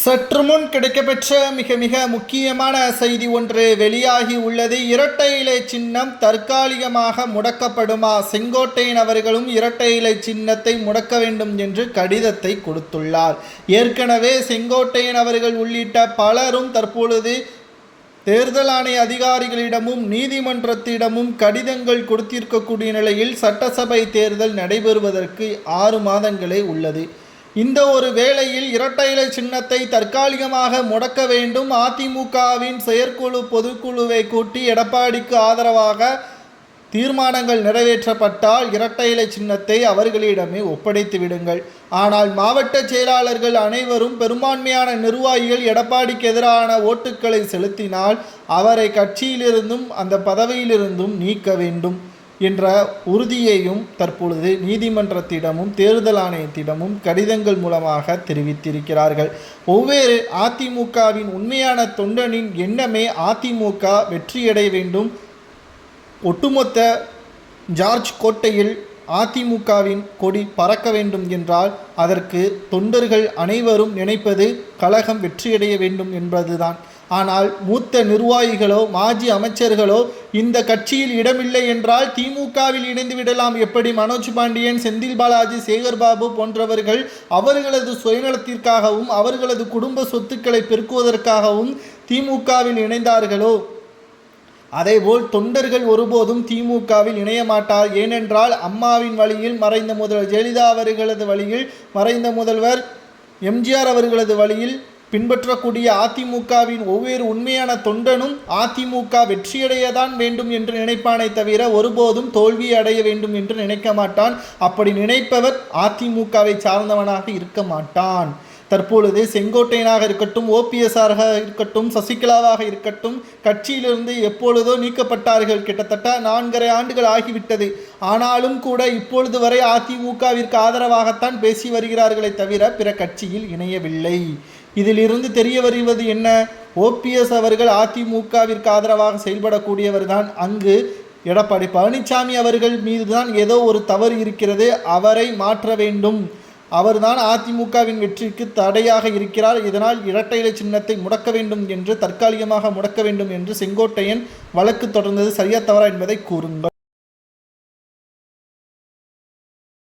சற்று முன் கிடைக்கப்பெற்ற மிக மிக முக்கியமான செய்தி ஒன்று வெளியாகி உள்ளது. இரட்டை இலை சின்னம் தற்காலிகமாக முடக்கப்படுமா? செங்கோட்டையன் அவர்களும் இரட்டை இலை சின்னத்தை முடக்க வேண்டும் என்று கடிதத்தை கொடுத்துள்ளார். ஏற்கனவே செங்கோட்டையன் அவர்கள் உள்ளிட்ட பலரும் தற்பொழுது தேர்தல் ஆணைய அதிகாரிகளிடமும் நீதிமன்றத்திடமும் கடிதங்கள் கொடுத்திருக்கக்கூடிய நிலையில் சட்டசபை தேர்தல் நடைபெறுவதற்கு 6 மாதங்களே உள்ளது. இந்த ஒரு வேளையில் இரட்டை இலை சின்னத்தை தற்காலிகமாக முடக்க வேண்டும். அதிமுகவின் செயற்குழு பொதுக்குழுவை கூட்டி எடப்பாடிக்கு ஆதரவாக தீர்மானங்கள் நிறைவேற்றப்பட்டால் இரட்டை இலை சின்னத்தை அவர்களிடமே ஒப்படைத்து விடுங்கள். ஆனால் மாவட்ட செயலாளர்கள் அனைவரும் பெரும்பான்மையான நிர்வாகிகள் எடப்பாடிக்கு எதிரான ஓட்டுக்களை செலுத்தினால் அவரை கட்சியிலிருந்தும் அந்த பதவியிலிருந்தும் நீக்க வேண்டும் என்ற உறுதியையும் தற்பொழுது நீதிமன்றத்திடமும் தேர்தல் ஆணையத்திடமும் கடிதங்கள் மூலமாக தெரிவித்திருக்கிறார்கள். ஒவ்வொரு அதிமுகவின் உண்மையான தொண்டனின் எண்ணமே அதிமுக வெற்றியடைய வேண்டும். ஒட்டுமொத்த ஜார்ஜ் கோட்டையில் அதிமுகவின் கொடி பறக்க வேண்டும் என்றால் அதற்கு தொண்டர்கள் அனைவரும் நினைப்பது கழகம் வெற்றியடைய வேண்டும் என்பதுதான். ஆனால் மூத்த நிர்வாகிகளோ மாஜி அமைச்சர்களோ இந்த கட்சியில் இடமில்லை என்றால் திமுகவில் இணைந்து விடலாம். எப்படி மனோஜ் பாண்டியன், செந்தில் பாலாஜி, சேகர்பாபு போன்றவர்கள் அவர்களது சுயநலத்திற்காகவும் அவர்களது குடும்ப சொத்துக்களை பெருக்குவதற்காகவும் திமுகவில் இணைந்தார்களோ அதேபோல் தொண்டர்கள் ஒருபோதும் திமுகவில் இணைய மாட்டார். ஏனென்றால் அம்மாவின் வழியில் மறைந்த முதல்வர் ஜெயலலிதா அவர்களது வழியில் மறைந்த முதல்வர் எம்ஜிஆர் அவர்களது வழியில் பின்பற்றக்கூடிய அதிமுகவின் ஒவ்வொரு உண்மையான தொண்டனும் அதிமுக வெற்றியடையதான் வேண்டும் என்று நினைப்பானே தவிர ஒருபோதும் தோல்வி அடைய வேண்டும் என்று நினைக்க மாட்டான். அப்படி நினைப்பவர் அதிமுகவை சார்ந்தவனாக இருக்க மாட்டான். தற்பொழுது செங்கோட்டையனாக இருக்கட்டும், ஓபிஎஸ்ஆராக இருக்கட்டும், சசிகலாவாக இருக்கட்டும் கட்சியிலிருந்து எப்பொழுதோ நீக்கப்பட்டார்கள். கிட்டத்தட்ட 4.5 ஆண்டுகள் ஆகிவிட்டது. ஆனாலும் கூட இப்பொழுது வரை அதிமுகவிற்கு ஆதரவாகத்தான் பேசி வருகிறார்களே தவிர பிற கட்சியில் இணையவில்லை. இதிலிருந்து தெரிய வருவது என்ன? ஓபிஎஸ் அவர்கள் அதிமுகவிற்கு ஆதரவாக செயல்படக்கூடியவர் தான். அங்கு எடப்பாடி பழனிசாமி அவர்கள் மீதுதான் ஏதோ ஒரு தவறு இருக்கிறது, அவரை மாற்ற வேண்டும். அவர்தான் அதிமுகவின் வெற்றிக்கு தடையாக இருக்கிறார். இதனால் இரட்டை இலை சின்னத்தை முடக்க வேண்டும் என்று தற்காலிகமாக முடக்க வேண்டும் என்று செங்கோட்டையன் வழக்கு தொடர்ந்தது சரியா தவறா என்பதை கூறுங்கள்.